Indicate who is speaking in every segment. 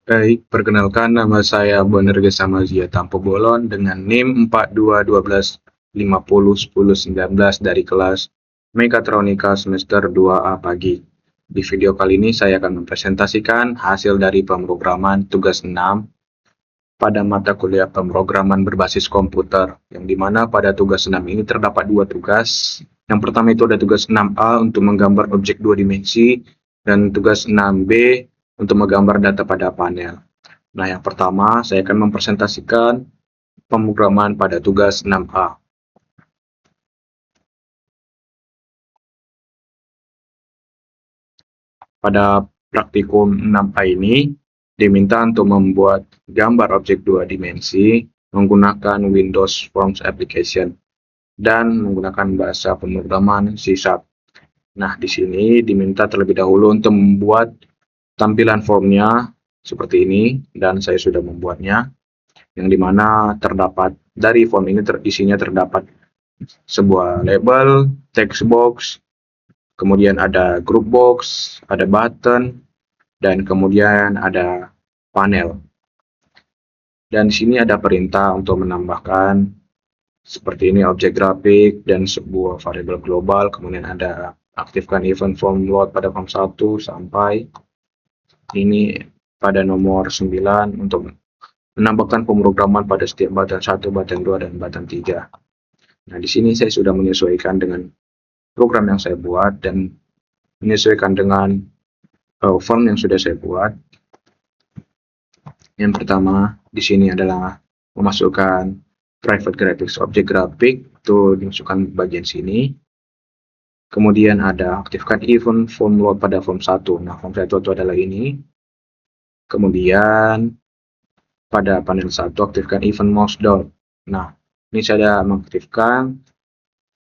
Speaker 1: Baik, perkenalkan nama saya Bonerge Samazia Tampo Bolon dengan NIM 4212501019 dari kelas Mekatronika semester 2A pagi. Di video kali ini saya akan mempresentasikan hasil dari pemrograman tugas 6 pada mata kuliah pemrograman berbasis komputer, yang dimana pada tugas 6 ini terdapat dua tugas. Yang pertama itu ada tugas 6A untuk menggambar objek dua dimensi, dan tugas 6B untuk menggambar data pada panel. Nah, yang pertama saya akan mempresentasikan pemrograman pada tugas 6A. Pada praktikum 6A ini diminta untuk membuat gambar objek dua dimensi menggunakan Windows Forms Application dan menggunakan bahasa pemrograman C#. Nah, di sini diminta terlebih dahulu untuk membuat tampilan formnya seperti ini, dan saya sudah membuatnya, yang dimana terdapat dari form ini isinya terdapat sebuah label, text box, kemudian ada group box, ada button, dan kemudian ada panel. Dan di sini ada perintah untuk menambahkan seperti ini objek grafik dan sebuah variabel global, kemudian ada aktifkan event form load pada form 1 sampai ini pada nomor 9 untuk menambahkan pemrograman pada setiap button 1, button 2, dan button 3. Nah, di sini saya sudah menyesuaikan dengan program yang saya buat dan menyesuaikan dengan form yang sudah saya buat. Yang pertama di sini adalah memasukkan private graphics object grafik, itu dimasukkan bagian sini. Kemudian ada aktifkan event form load pada form 1. Nah, form 1 itu adalah ini. Kemudian pada panel 1 aktifkan event mouse down. Nah, ini saya mengaktifkan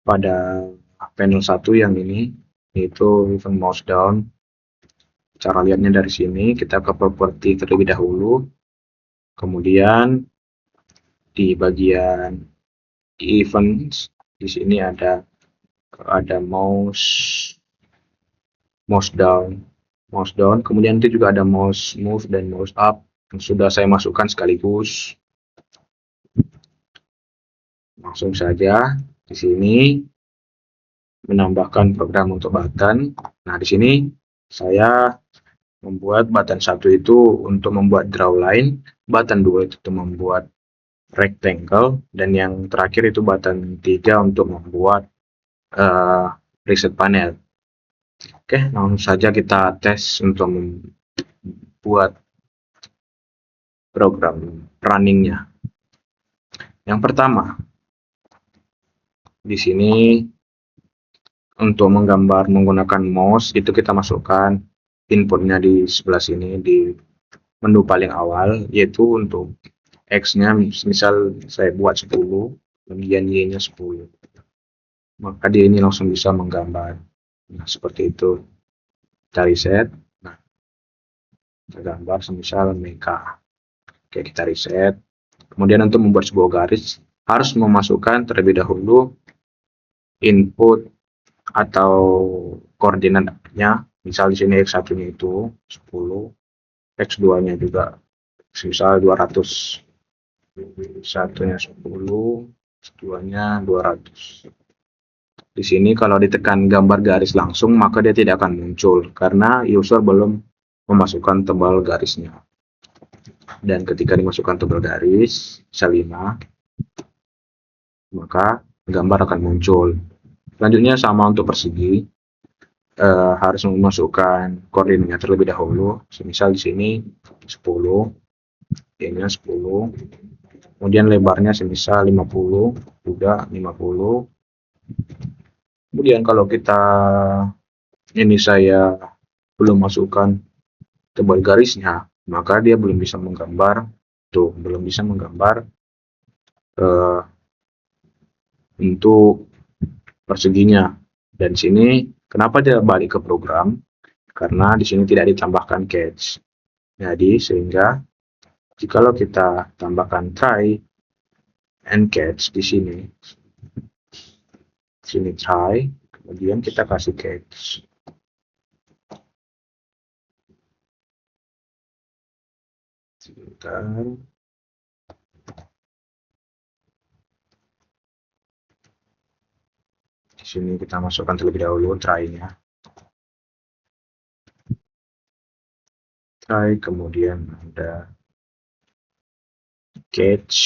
Speaker 1: pada panel 1 yang ini, yaitu event mouse down. Cara lihatnya dari sini, kita ke properti terlebih dahulu. Kemudian di bagian events di sini ada mouse down, kemudian itu juga ada mouse move dan mouse up yang sudah saya masukkan sekaligus. Langsung saja di sini menambahkan program untuk button. Nah, di sini saya membuat button 1 itu untuk membuat draw line, button 2 itu untuk membuat rectangle, dan yang terakhir itu button 3 untuk membuat reset panel. Oke, langsung saja kita tes untuk membuat program runningnya. Yang pertama, di sini untuk menggambar menggunakan mouse itu kita masukkan inputnya di sebelah sini di menu paling awal, yaitu untuk X-nya misal saya buat 10, kemudian Y-nya 10. Maka dia ini langsung bisa menggambar. Nah, seperti itu. Kita reset. Nah, kita gambar semisal Meka. Oke, kita reset. Kemudian untuk membuat sebuah garis harus memasukkan terlebih dahulu input atau koordinatnya. Misal di sini X1-nya itu 10, X2-nya juga misal 200. Satunya 10, X2-nya 200. Di sini kalau ditekan gambar garis langsung, maka dia tidak akan muncul karena user belum memasukkan tebal garisnya. Dan ketika dimasukkan tebal garis, misal 5, maka gambar akan muncul. Selanjutnya sama untuk persegi, harus memasukkan koordinatnya terlebih dahulu. Misal di sini 10, Y-nya 10, kemudian lebarnya semisal 50, juga 50. Kemudian kalau kita ini saya belum masukkan tebal garisnya, maka dia belum bisa menggambar, untuk perseginya. Dan sini kenapa dia balik ke program? Karena di sini tidak ditambahkan catch. Jadi sehingga jikalau kita tambahkan try and catch di sini try, kemudian kita kasih catch. Sebentar. Di sini kita masukkan terlebih dahulu try-nya. Try, kemudian ada catch.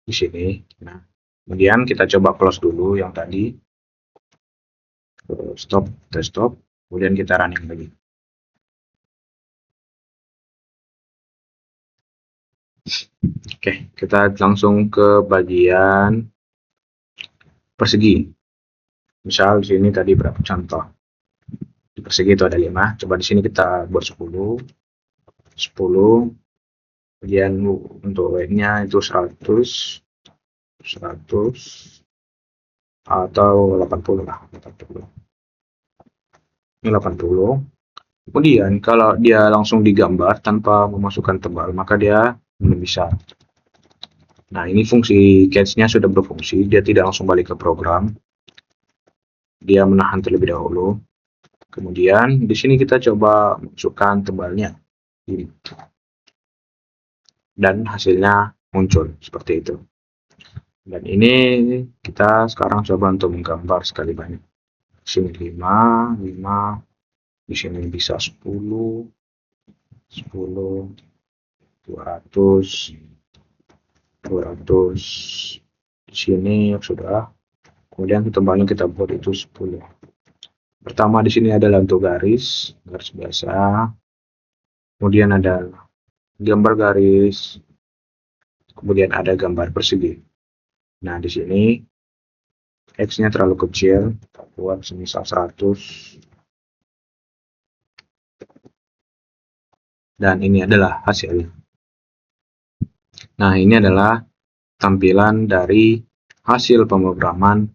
Speaker 1: Di sini. Nah, kemudian kita coba close dulu yang tadi. Stop, stop. Kemudian kita running lagi. Oke, kita langsung ke bagian persegi. Misal di sini tadi berapa contoh? Di persegi itu ada 5. Coba di sini kita buat 10. 10. Kemudian untuk weight-nya itu 100 atau 80 lah, 80. Ini 80. Kemudian kalau dia langsung digambar tanpa memasukkan tebal, maka dia belum bisa. Nah, ini fungsi catch-nya sudah berfungsi, dia tidak langsung balik ke program. Dia menahan terlebih dahulu. Kemudian di sini kita coba masukkan tebalnya. Ini. Dan hasilnya muncul seperti itu. Dan ini kita sekarang coba untuk menggambar sekali banyak. Di sini 5, di sini bisa 10, 200, di sini sudah. Kemudian tebalnya kita buat itu 10. Pertama di sini adalah untuk garis biasa. Kemudian ada gambar garis. Kemudian ada gambar persegi. Nah, di sini X-nya terlalu kecil, kita buat semisal 100. Dan ini adalah hasilnya. Nah, ini adalah tampilan dari hasil pemrograman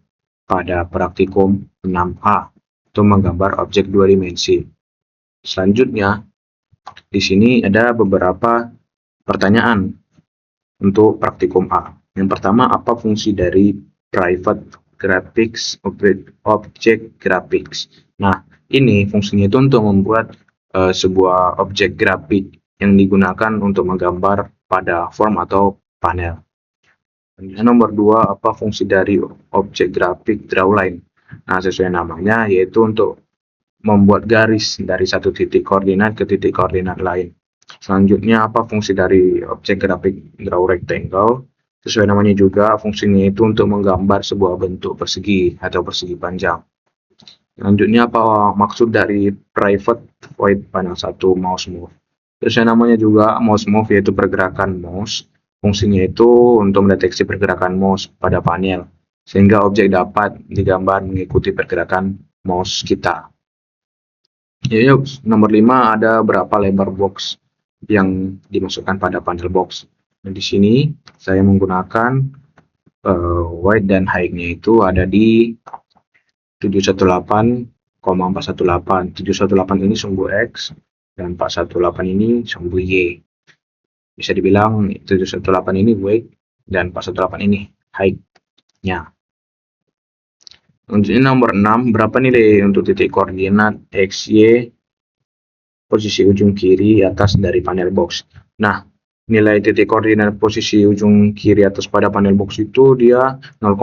Speaker 1: pada praktikum 6A untuk menggambar objek 2 dimensi. Selanjutnya, di sini ada beberapa pertanyaan untuk praktikum A. Yang pertama, apa fungsi dari private graphics object graphics? Nah, ini fungsinya itu untuk membuat sebuah objek grafik yang digunakan untuk menggambar pada form atau panel. Dan nomor 2, apa fungsi dari objek grafik drawline? Nah, sesuai namanya, yaitu untuk membuat garis dari satu titik koordinat ke titik koordinat lain. Selanjutnya, apa fungsi dari objek grafik draw rectangle? Sesuai namanya juga, fungsinya itu untuk menggambar sebuah bentuk persegi atau persegi panjang. Selanjutnya, apa maksud dari private void panel 1 mouse move? Sesuai namanya juga, mouse move yaitu pergerakan mouse. Fungsinya itu untuk mendeteksi pergerakan mouse pada panel, sehingga objek dapat digambar mengikuti pergerakan mouse kita. Nomor 5, ada berapa lebar box yang dimasukkan pada panel box. Dan di sini saya menggunakan width dan height-nya itu ada di 718,418. 718 ini sumbu X dan 418 ini sumbu Y. Bisa dibilang 718 ini weight dan 418 ini height-nya. Ini nomor 6, berapa nilai untuk titik koordinat X, Y, posisi ujung kiri atas dari panel box. Nah, nilai titik koordinat posisi ujung kiri atas pada panel box itu dia 0,0.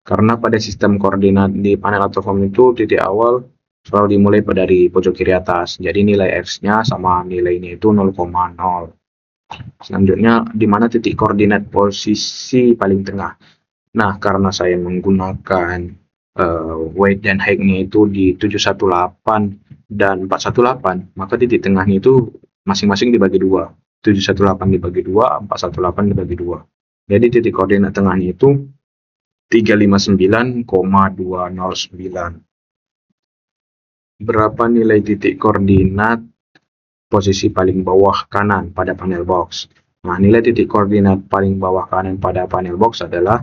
Speaker 1: Karena pada sistem koordinat di panel atau form itu titik awal selalu dimulai dari pojok kiri atas. Jadi nilai X-nya sama nilainya itu 0,0. Selanjutnya, di mana titik koordinat posisi paling tengah? Nah, karena saya menggunakan weight dan height-nya itu di 718 dan 418, maka titik tengahnya itu masing-masing dibagi 2. 718 dibagi 2, 418 dibagi 2. Jadi titik koordinat tengahnya itu 359,209. Berapa nilai titik koordinat posisi paling bawah kanan pada panel box? Nah, nilai titik koordinat paling bawah kanan pada panel box adalah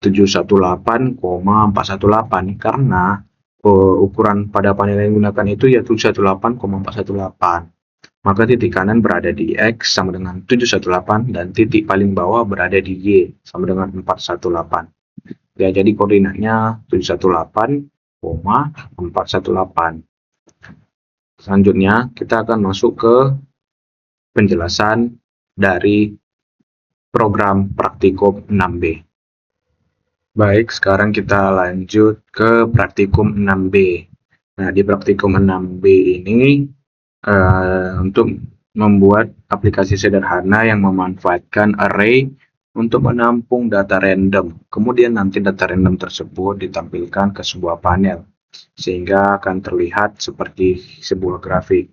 Speaker 1: 718,418 karena ukuran pada panel yang digunakan itu ya 718,418. Maka titik kanan berada di X sama dengan 718 dan titik paling bawah berada di Y sama dengan 418. Ya, jadi koordinatnya 718,418. Selanjutnya, kita akan masuk ke penjelasan dari program praktikum 6B. Baik, sekarang kita lanjut ke praktikum 6B. Nah, di praktikum 6B ini untuk membuat aplikasi sederhana yang memanfaatkan array untuk menampung data random. Kemudian nanti data random tersebut ditampilkan ke sebuah panel, sehingga akan terlihat seperti sebuah grafik.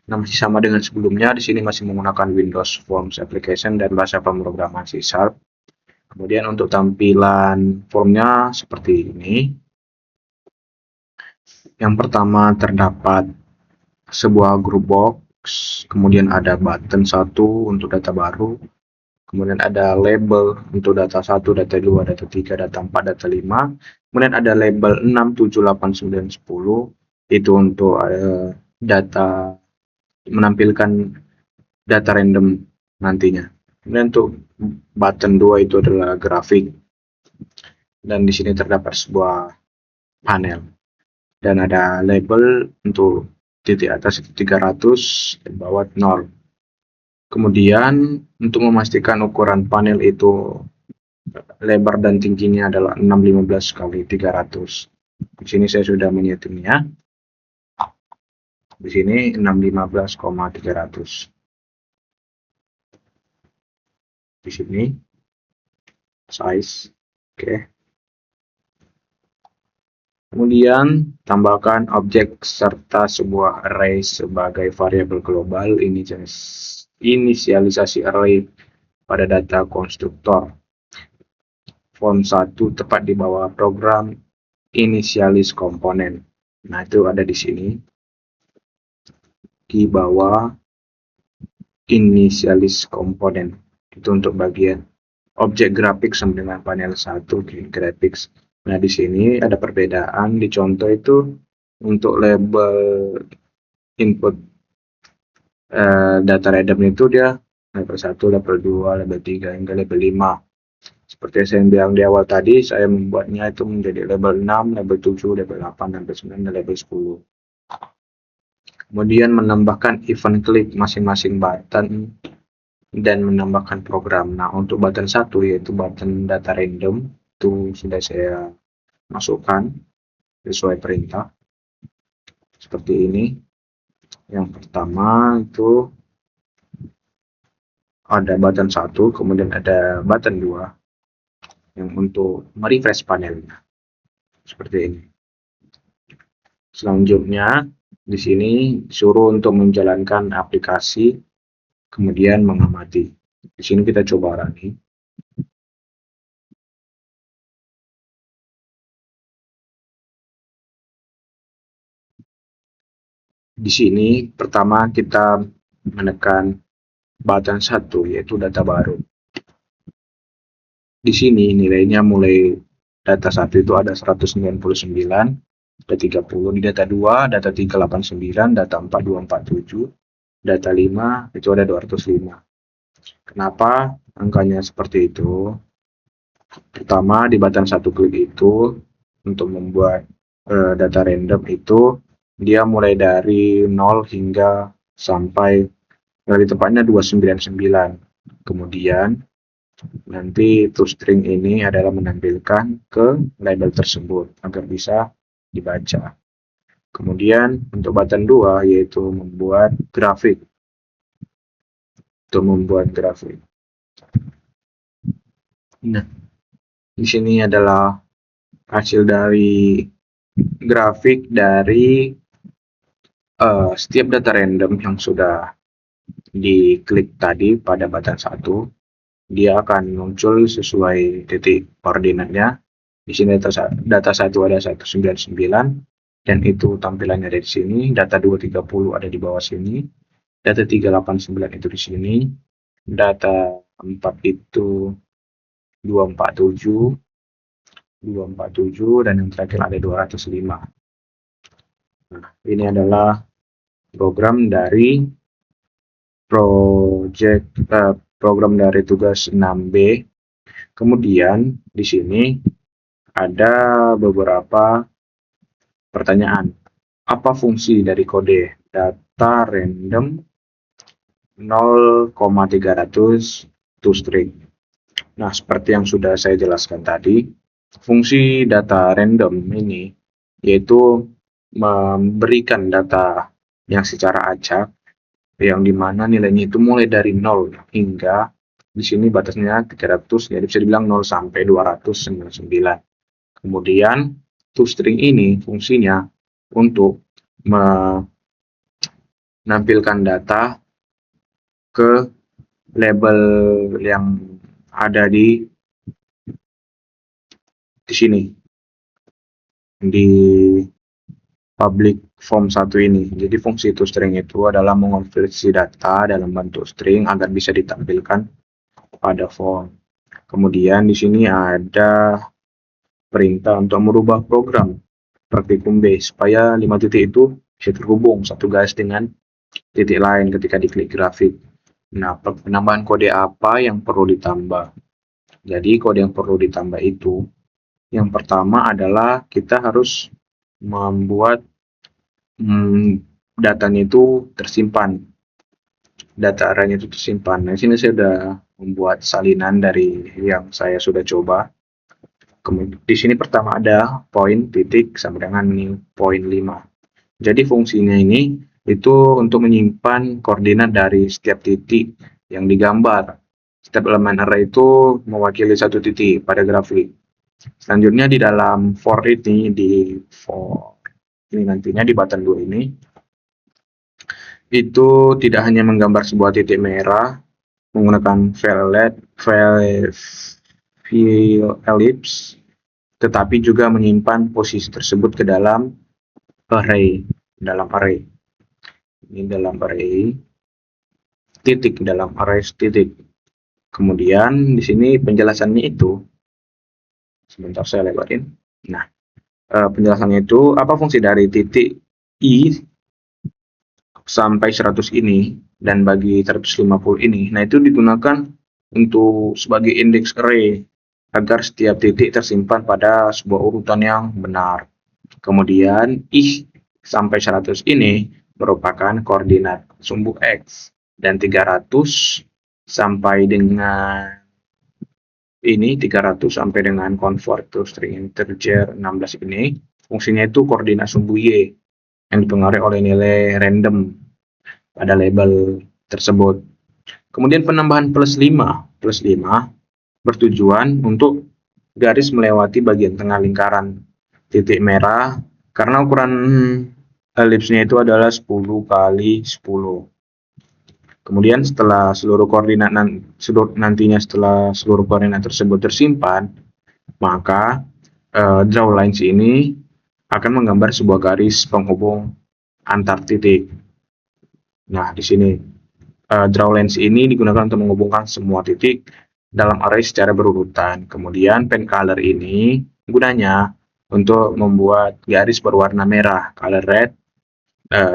Speaker 1: Nah, masih sama dengan sebelumnya, di sini masih menggunakan Windows Forms Application dan bahasa pemrograman C#. Kemudian untuk tampilan formnya seperti ini. Yang pertama terdapat sebuah group box, kemudian ada button 1 untuk data baru, kemudian ada label untuk data 1, data 2, data 3, data 4, data 5, kemudian ada label 6, 7, 8, 9, 10, itu untuk data menampilkan data random nantinya. Kemudian untuk button 2 itu adalah grafik, dan di sini terdapat sebuah panel, dan ada label untuk titik atas itu 300 dan bawah 0. Kemudian untuk memastikan ukuran panel itu lebar dan tingginya adalah 615 kali 300. Di sini saya sudah menyetingnya. Di sini 615,300. Di sini size, oke. Kemudian tambahkan objek serta sebuah array sebagai variabel global. Ini inisialisasi array pada data konstruktor. Form 1 tepat di bawah program inisialis komponen. Nah, itu ada di sini. Di bawah inisialis komponen. Itu untuk bagian objek grafik sama dengan panel 1 graphics. Nah, di sini ada perbedaan. Di contoh itu untuk label input data random itu dia level 1, level 2, level 3, hingga level 5. Seperti yang saya bilang di awal tadi, saya membuatnya itu menjadi level 6, level 7, level 8, level 9, dan level 10. Kemudian menambahkan event klik masing-masing button dan menambahkan program. Nah, untuk button 1 yaitu button data random, itu sudah saya masukkan sesuai perintah. Seperti ini. Yang pertama itu ada button 1, kemudian ada button 2 yang untuk merefresh panelnya. Seperti ini. Selanjutnya di sini disuruh untuk menjalankan aplikasi, kemudian mengamati. Di sini kita coba running. Di sini pertama kita menekan button 1 yaitu data baru. Di sini nilainya mulai data 1 itu ada 199, ada 30, di data 2, data 389, data 4, 247, data 5 itu ada 205. Kenapa angkanya seperti itu? Pertama, di button 1 klik itu untuk membuat data random itu dia mulai dari 0 hingga sampai dari tepatnya 299. Kemudian nanti toString ini adalah menampilkan ke label tersebut agar bisa dibaca. Kemudian untuk button 2 yaitu membuat grafik. Untuk membuat grafik. Nah, di sini adalah hasil dari grafik dari setiap data random yang sudah diklik tadi pada button 1. Dia akan muncul sesuai titik koordinatnya. Di sini data 1 ada 199 dan itu tampilannya ada di sini. Data 230 ada di bawah sini. Data 389 itu di sini. Data 4 itu 247, dan yang terakhir ada 205. Nah, ini adalah program dari program dari tugas 6B. Kemudian di sini ada beberapa pertanyaan. Apa fungsi dari kode data random 0,300 toString. Nah, seperti yang sudah saya jelaskan tadi, fungsi data random ini yaitu memberikan data yang secara acak, yang dimana nilainya itu mulai dari 0 hingga di sini batasnya 300, jadi bisa dibilang 0 sampai 299. Kemudian toString ini fungsinya untuk menampilkan data ke label yang ada di sini, di public form 1 ini. Jadi fungsi toString itu adalah mengonversi data dalam bentuk string agar bisa ditampilkan pada form. Kemudian di sini ada perintah untuk merubah program praktikum B supaya 5 titik itu bisa terhubung satu garis dengan titik lain ketika diklik grafik. Nah, penambahan kode apa yang perlu ditambah? Jadi kode yang perlu ditambah itu, yang pertama adalah kita harus membuat datanya itu tersimpan, data arraynya itu tersimpan. Nah, di sini saya sudah membuat salinan dari yang saya sudah coba. Kemudian di sini pertama ada point titik sampai dengan new point 5. Jadi fungsinya ini itu untuk menyimpan koordinat dari setiap titik yang digambar. Setiap elemen array itu mewakili satu titik pada grafik. Selanjutnya di dalam for ini, ini nantinya di button 2 ini, itu tidak hanya menggambar sebuah titik merah menggunakan fill ellipse, tetapi juga menyimpan posisi tersebut ke dalam array. Ini dalam array titik, dalam array titik. Kemudian di sini penjelasannya itu, sebentar saya lebarin. Nah, penjelasannya itu apa fungsi dari titik i sampai 100 ini dan bagi 150 ini. Nah, itu digunakan untuk sebagai indeks array agar setiap titik tersimpan pada sebuah urutan yang benar. Kemudian i sampai 100 ini merupakan koordinat sumbu x, dan 300 sampai dengan ini 300 sampai dengan convert to string integer 16 ini fungsinya itu koordinat sumbu y yang dipengaruhi oleh nilai random pada label tersebut. Kemudian penambahan plus 5 bertujuan untuk garis melewati bagian tengah lingkaran titik merah karena ukuran elipsnya itu adalah 10 kali 10. Kemudian setelah seluruh koordinat tersebut tersimpan, maka draw lines ini akan menggambar sebuah garis penghubung antar titik. Nah, di sini draw lines ini digunakan untuk menghubungkan semua titik dalam array secara berurutan. Kemudian pen color ini gunanya untuk membuat garis berwarna merah, color red,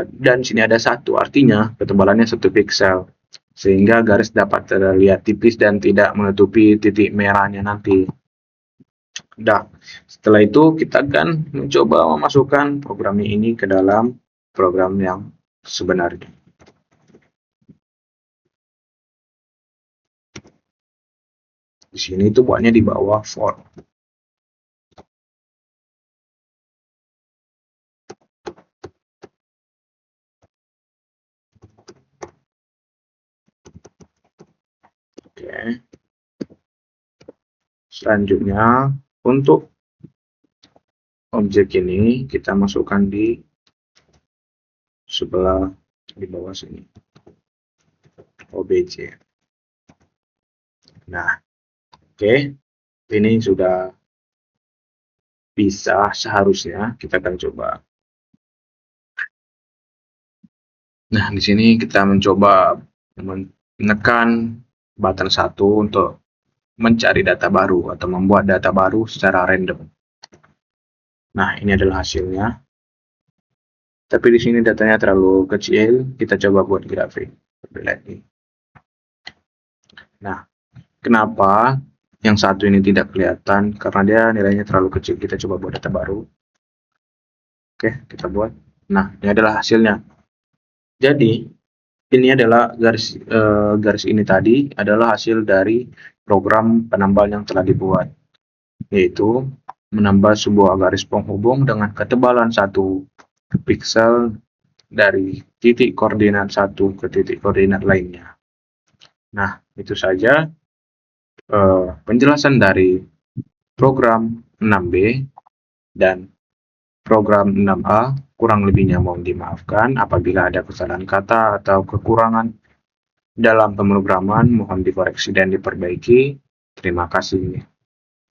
Speaker 1: dan sini ada 1, artinya ketebalannya 1 pixel, sehingga garis dapat terlihat tipis dan tidak menutupi titik merahnya nanti. Nah, setelah itu kita akan mencoba memasukkan program ini ke dalam program yang sebenarnya. Di sini itu buatnya di bawah for. Oke. Selanjutnya untuk objek ini kita masukkan di sebelah di bawah sini, obj. Nah, oke, ini sudah bisa seharusnya. Kita akan coba. Nah, di sini kita mencoba menekan button 1 untuk mencari data baru atau membuat data baru secara random. Nah, ini adalah hasilnya. Tapi di sini datanya terlalu kecil, kita coba buat grafik lebih lagi. Nah, kenapa yang satu ini tidak kelihatan? Karena dia nilainya terlalu kecil. Kita coba buat data baru. Oke, kita buat. Nah, ini adalah hasilnya. Jadi, ini adalah garis ini tadi adalah hasil dari program penambal yang telah dibuat, yaitu menambah sebuah garis penghubung dengan ketebalan 1 piksel dari titik koordinat satu ke titik koordinat lainnya. Nah, itu saja penjelasan dari program 6B dan program 6A. Kurang lebihnya mohon dimaafkan apabila ada kesalahan kata atau kekurangan dalam pemrograman, mohon dikoreksi dan diperbaiki. Terima kasih.